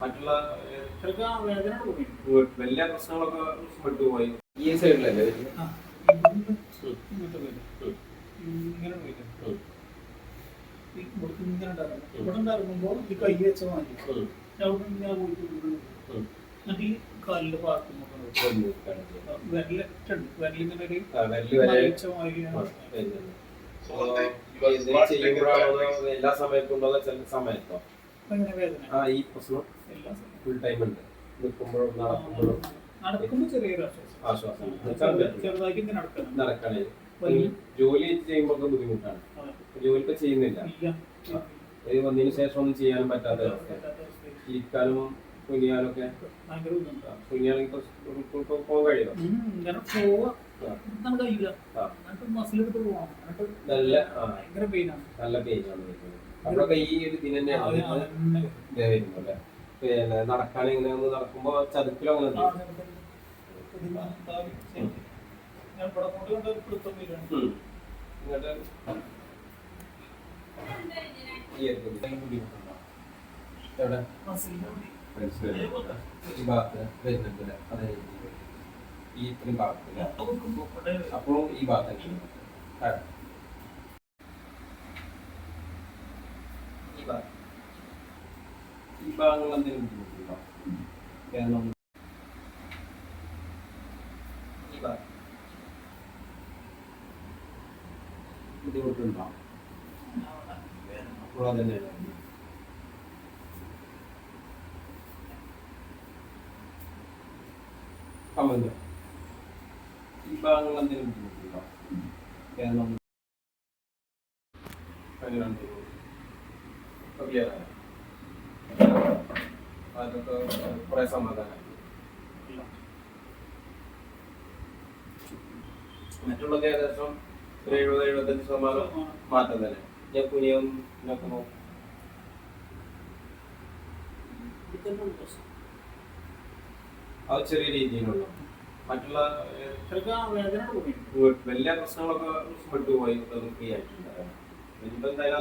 മറ്റുള്ള ചിലർക്ക് ആ വേദന തോന്നി. വലിയ പ്രശ്നങ്ങളൊക്കെ വിട്ടുപോയി. ഈ സൈഡിലല്ലേ ഇങ്ങനത്തെ പോയില്ല, ഇങ്ങനെ പോയില്ല, ഇങ്ങനെ ഉണ്ടായിരുന്നു. ഇവിടെ ഉണ്ടായിരുമ്പോൾ ഈ കൈ വെച്ച മാറ്റി അവിടെ ഇങ്ങനെ പോയിട്ട് എന്നിട്ട് ഈ കാലിന്റെ ഭാഗത്തുനിന്നൊക്കെ വിരലുണ്ട്, വിരലിങ്ങനെ ഒരു വലിച്ച മാതിരി. ചെയ്യുമ്പോഴാണോ എല്ലാ സമയത്തും ഉണ്ടോ ചില സമയത്തോ അങ്ങനെ വേദന ഈ പ്രശ്നം എല്ലാ സമയത്തും ഫുൾ ടൈം ഉണ്ട്? നിൽക്കുമ്പോഴും നടക്കുമ്പോഴും നടക്കുമ്പോൾ ചെറിയൊരു ആശ്വാസം ചെറുതായിട്ട് ഇങ്ങനെ നടക്കണേ. ജോലി ചെയ്യുമ്പോൾ ബുദ്ധിമുട്ടാണ്. ജോലിക്ക് ചെയ്യുന്നില്ല, ഇത് വന്നതിന് ശേഷം ഒന്നും ചെയ്യാനും പറ്റാത്ത അവസ്ഥ. ഇരിക്കാനും കുനിയാനൊക്കെ കുനിയാണെങ്കിൽ പോകാൻ കഴിയുമോ? നല്ല പെയിനാണ്. നമ്മളൊക്കെ ഈ ഒരു ഇതിന് തന്നെയാണ് വരുന്നത്. പിന്നെ നടക്കാൻ ഇങ്ങനെ ഒന്ന് നടക്കുമ്പോ ചതുക്കിലോ അങ്ങനെ എവിടെ ഈ ഭാഗത്ത് വരുന്നുണ്ട്. അതെ, ഈ ഇത്രയും ഭാഗത്തില്ല. അപ്പോഴും ഈ ഭാഗത്ത് ഈ ഭാഗങ്ങൾ എന്തെങ്കിലും ബുദ്ധിമുട്ടുണ്ടോ? കാരണം ഈ ഭാഗം ബുദ്ധിമുട്ടുണ്ടോ? അപ്പോൾ അതന്നെ കമ്മല്ലോ. ഈ ഭാഗങ്ങൾ എന്തെങ്കിലും ബുദ്ധിമുട്ടുണ്ടോ? കാരണം അങ്ങനെയുണ്ട്. അതൊക്കെ കുറെ സമാധാനം. മറ്റുള്ളത് ഏകദേശം ഒരു 70-75% മാറ്റം തന്നെ. ഞാൻ കുനിയും നോക്കുമ്പോ അത് ചെറിയ രീതിയിലുള്ള മറ്റുള്ള വലിയ പ്രശ്നങ്ങളൊക്കെ വിട്ടുപോയി. ഫ്രീ ആയിട്ടുണ്ട്. ഇനിയിപ്പോ എന്തായാലും